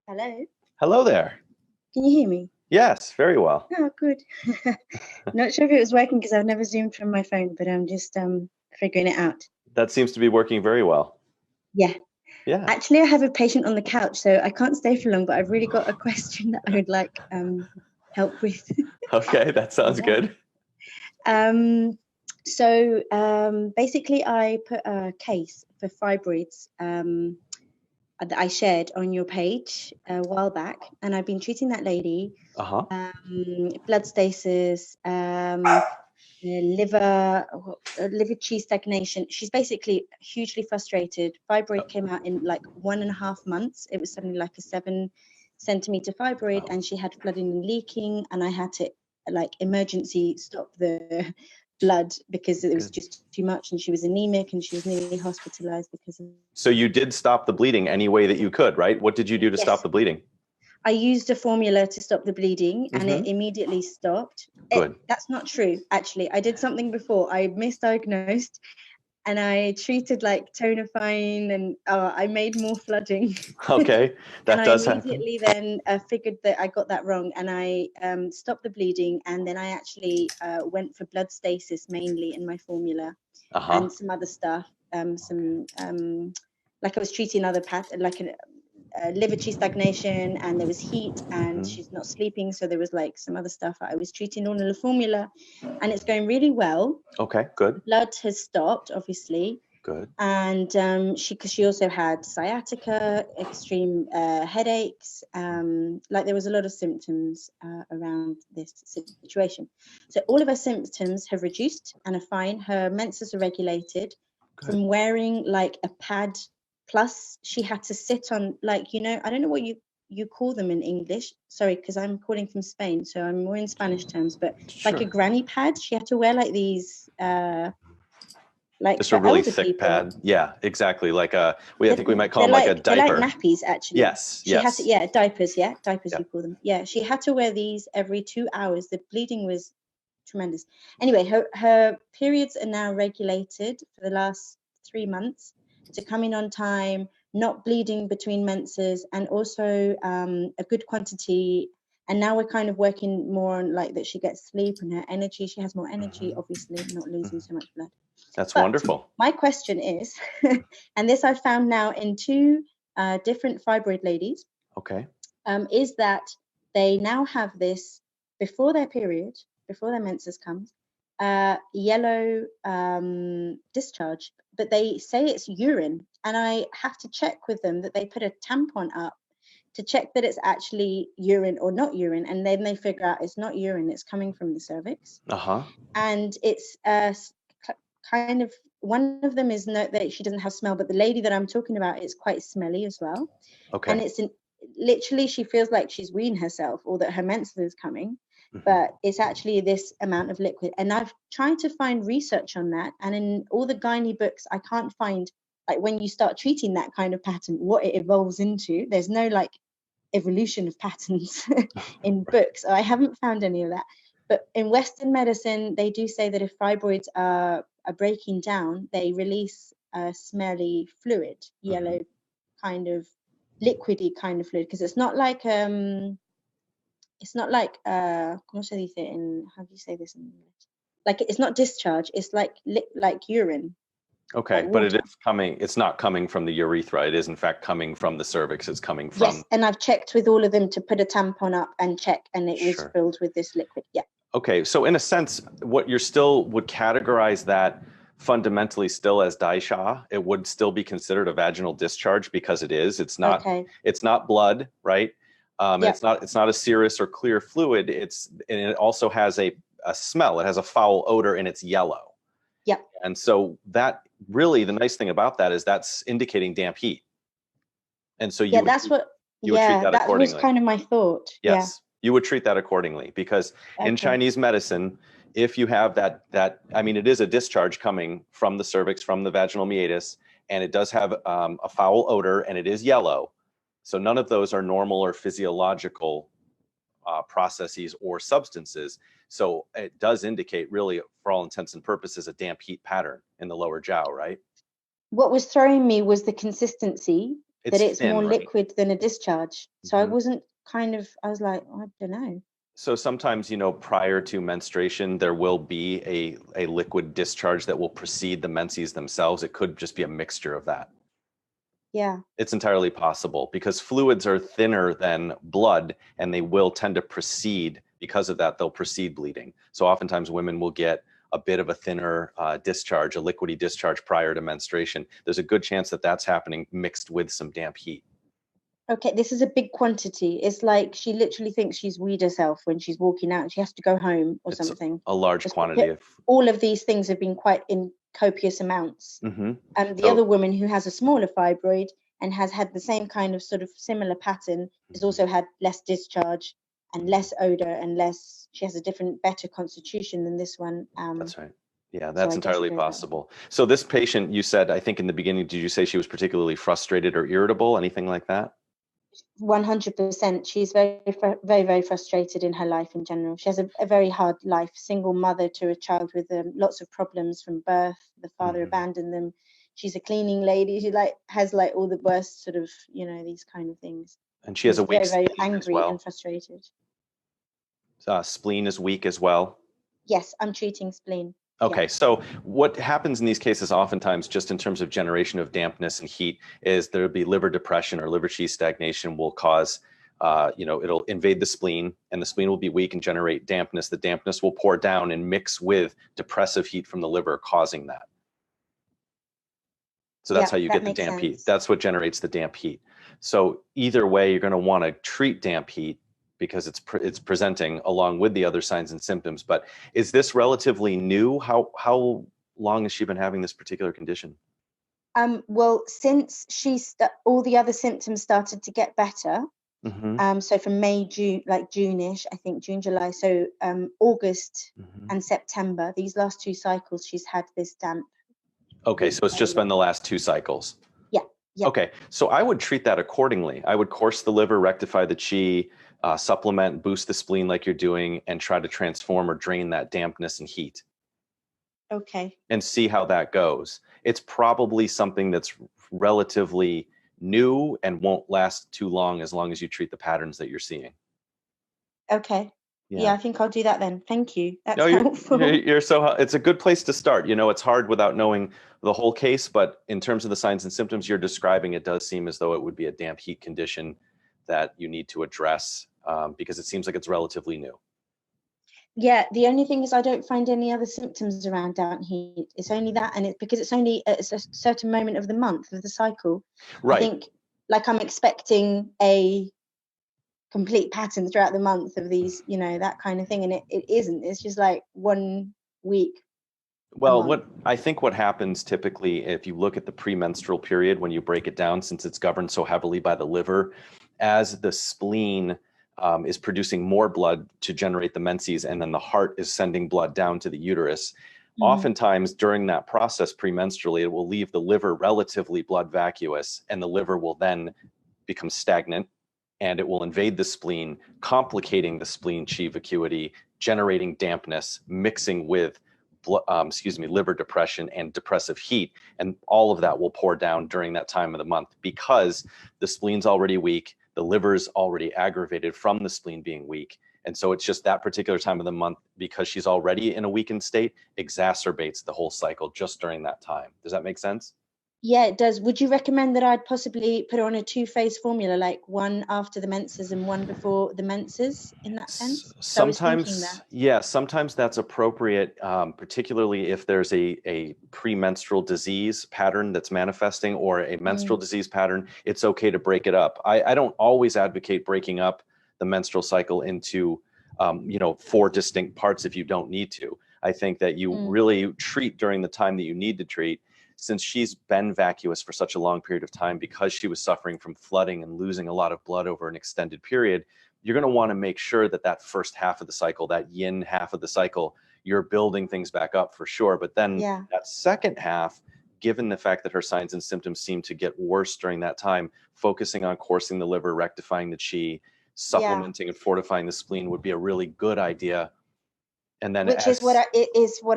Hello. Hello there. Can you hear me? Yes, very well. Oh, good. Not sure if it was working because I've never zoomed from my phone, but I'm just figuring it out. That seems to be working very well. Yeah. Yeah. Actually, I have a patient on the couch, so I can't stay for long, but I've really got a question that I would like help with. Okay, that sounds good. Basically, I put a case for fibroids that I shared on your page a while back, and I've been treating that lady. Blood stasis, liver chi stagnation. She's basically hugely frustrated. Fibroid came out in like 1.5 months. It was suddenly like a 7-centimeter fibroid, and she had flooding and leaking, and I had to like emergency stop the blood because it was just too much, and she was anemic, and she was nearly hospitalized because of... So you did stop the bleeding any way that you could, right? What did you do to stop the bleeding? I used a formula to stop the bleeding, and it immediately stopped. Good. That's not true, actually. I did something before. I misdiagnosed, and I treated like tonifying, and I made more flooding. Okay, that does happen. And I immediately then figured that I got that wrong, and I stopped the bleeding, and then I actually went for blood stasis mainly in my formula, and some other stuff, like I was treating other like a liver chi stagnation, and there was heat, and she's not sleeping, so there was like some other stuff that I was treating all in the formula, and it's going really well. Okay, good. Blood has stopped, obviously. Good. And because she also had sciatica, extreme headaches, like there was a lot of symptoms around this situation. So all of her symptoms have reduced and are fine. Her menses are regulated. Good. From wearing like a pad. Plus, she had to sit on, like, you know, I don't know what you call them in English. Sorry, because I'm calling from Spain, so I'm more in Spanish terms. But sure. like a granny pad, she had to wear like these, like just a really thick pad. Yeah, exactly. Like I think we might call them like a diaper. They're like nappies, actually. Yes. She had to, diapers. Yeah, diapers. Yeah. We call them. Yeah, she had to wear these every 2 hours. The bleeding was tremendous. Anyway, her periods are now regulated for the last 3 months. To come in on time, not bleeding between menses, and also a good quantity. And now we're kind of working more on like that she gets sleep and her energy. She has more energy, obviously, not losing so much blood. That's wonderful. My question is, and this I found now in 2 different fibroid ladies. Okay. Is that they now have this before their period, before their menses comes, yellow discharge, but they say it's urine, and I have to check with them that they put a tampon up to check that it's actually urine or not urine, and then they figure out it's not urine, it's coming from the cervix. And it's kind of, one of them is that she doesn't have smell, but the lady that I'm talking about is quite smelly as well. Okay. And it's literally she feels like she's weeing herself, or that her menses is coming. But it's actually this amount of liquid. And I've tried to find research on that. And in all the gynae books, I can't find, like, when you start treating that kind of pattern, what it evolves into. There's no, like, evolution of patterns in books. I haven't found any of that. But in Western medicine, they do say that if fibroids are breaking down, they release a smelly fluid, yellow kind of liquidy kind of fluid. Because it's not like... it's not like ¿cómo se dice in, how do you say this in English? Like, it's not discharge, it's like urine. Okay, like, but it is coming, it's not coming from the urethra, it is in fact coming from the cervix, it's coming from... Yes, and I've checked with all of them to put a tampon up and check, and it was filled with this liquid. Yeah. Okay, so in a sense, what you're still would categorize that fundamentally still as daisha, it would still be considered a vaginal discharge, because it is, it's not, it's not blood, right? It's not a serous or clear fluid. And it also has a smell. It has a foul odor, and it's yellow. Yeah. And so that really, the nice thing about that is that's indicating damp heat. And so you would treat that accordingly. That was kind of my thought. Yes, you would treat that accordingly, because in Chinese medicine, if you have that, I mean, it is a discharge coming from the cervix, from the vaginal meatus, and it does have a foul odor, and it is yellow. So none of those are normal or physiological processes or substances. So it does indicate, really, for all intents and purposes, a damp heat pattern in the lower jiao, right? What was throwing me was the consistency. that it's thin, more right? liquid than a discharge. So I Mhm. wasn't I was like, I don't know. So sometimes, prior to menstruation, there will be a liquid discharge that will precede the menses themselves. It could just be a mixture of that. Yeah. It's entirely possible because fluids are thinner than blood and they will tend to precede, because of that, they'll precede bleeding. So oftentimes women will get a bit of a thinner discharge, a liquidy discharge prior to menstruation. There's a good chance that that's happening mixed with some damp heat. Okay, this is a big quantity. It's like she literally thinks she's weed herself when she's walking out and she has to go home or It's something. a large quantity of. All of these things have been quite in copious amounts. Mhm. And the So other woman who has a smaller fibroid and has had the same kind of sort of similar pattern has also had less discharge and less odor and less, she has a different, better constitution than this one. that's right. Yeah, So that's I guess it entirely goes that way. possible. So this patient, you said, I think in the beginning, did you say she was particularly frustrated or irritable, anything like that? 100%. She's very frustrated in her life in general. She has a very hard life, single mother to a child with lots of problems from birth. The father Mhm. abandoned them. She's a cleaning lady. She has all the worst sort of, these kind of things. And she has She's a weak very spleen as angry and well. frustrated. Spleen is weak as well. Yes, I'm treating spleen. Yeah. Okay, so what happens in these cases oftentimes, just in terms of generation of dampness and heat, is there'll be liver depression or liver chi stagnation will cause, it'll invade the spleen and the spleen will be weak and generate dampness. The dampness will pour down and mix with depressive heat from the liver, causing that. So that's Yeah, how you that get the makes damp heat. sense. That's what generates the damp heat. So either way, you're going to want to treat damp heat because it's presenting along with the other signs and symptoms. But is this relatively new? How long has she been having this particular condition? Well, since all the other symptoms started to get better, Hmm. so from May, June, like June-ish, I think June, July, so August Hmm. and September, these last two cycles, she's had this damp Okay, week so it's quite a just been lot. the last 2 cycles. Yeah, yeah, Okay, so I would treat that accordingly. I would course the liver, rectify the chi, supplement, boost the spleen like you're doing, and try to transform or drain that dampness and heat, okay. and see how that goes. It's probably something that's relatively new and won't last too long as you treat the patterns that you're seeing. Okay. Yeah, Yeah. I think I'll do that then. Thank you. That's No, helpful. you're so, it's a good place to start. It's hard without knowing the whole case, but in terms of the signs and symptoms you're describing, it does seem as though it would be a damp heat condition that you need to address, because it seems like it's relatively new. Yeah, the only thing is I don't find any other symptoms around damp heat. It's only that, and it's because it's only at a certain moment of the month of the cycle. I Right. think like I'm expecting a complete pattern throughout the month of these, that kind of thing, and it isn't. It's just like 1 week a Well, month. what happens typically, if you look at the premenstrual period, when you break it down, since it's governed so heavily by the liver, as the spleen is producing more blood to generate the menses, and then the heart is sending blood down to the uterus. Mm-hmm. Oftentimes during that process premenstrually, it will leave the liver relatively blood vacuous, and the liver will then become stagnant and it will invade the spleen, complicating the spleen chi vacuity, generating dampness, mixing with liver depression and depressive heat. And all of that will pour down during that time of the month because the spleen's already weak, the liver's already aggravated from the spleen being weak. And so it's just that particular time of the month, because she's already in a weakened state, exacerbates the whole cycle just during that time. Does that make sense? Yeah, it does. Would you recommend that I'd possibly put her on a two-phase formula, like one after the menses and one before the menses, in that sense? So I was thinking that. Sometimes that's appropriate, particularly if there's a premenstrual disease pattern that's manifesting or a menstrual disease pattern. It's okay to break it up. I don't always advocate breaking up the menstrual cycle into 4 distinct parts if you don't need to. I think that you really treat during the time that you need to treat. Since she's been vacuous for such a long period of time because she was suffering from flooding and losing a lot of blood over an extended period, you're going to want to make sure that that first half of the cycle, that yin half of the cycle, you're building things back up for sure. But then that second half, given the fact that her signs and symptoms seem to get worse during that time, focusing on coursing the liver, rectifying the chi, supplementing and fortifying the spleen would be a really good idea And then which is what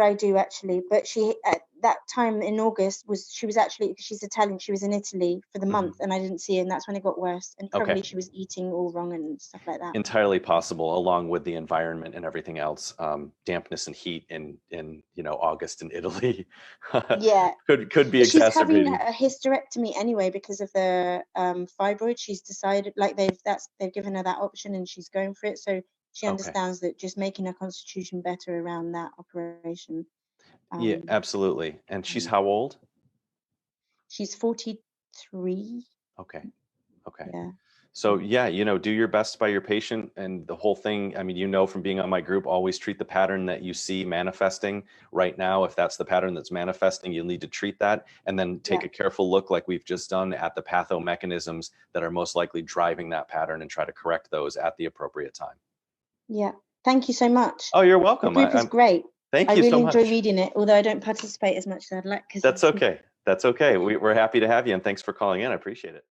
I do actually. But she at that time in August she's Italian. She was in Italy for the month, and I didn't see her, and that's when it got worse. And probably she was eating all wrong and stuff like that. Entirely possible, along with the environment and everything else. Dampness and heat in August in Italy Yeah, could be she's exacerbating. having a hysterectomy anyway because of the fibroid. She's decided, like they've given her that option, and she's going for it. So she understands that just making her constitution better around that operation. Yeah, absolutely. And she's how old? She's 43. Okay. Yeah. So yeah, do your best by your patient, and the whole thing. I mean, from being on my group, always treat the pattern that you see manifesting right now. If that's the pattern that's manifesting, you'll need to treat that, and then take a careful look, like we've just done, at the pathomechanisms that are most likely driving that pattern, and try to correct those at the appropriate time. Yeah. Thank you so much. Oh, you're welcome. The group is great. Thank you so much. I really enjoy reading it, although I don't participate as much as I'd like. That's okay. That's okay. We're happy to have you, and thanks for calling in. I appreciate it.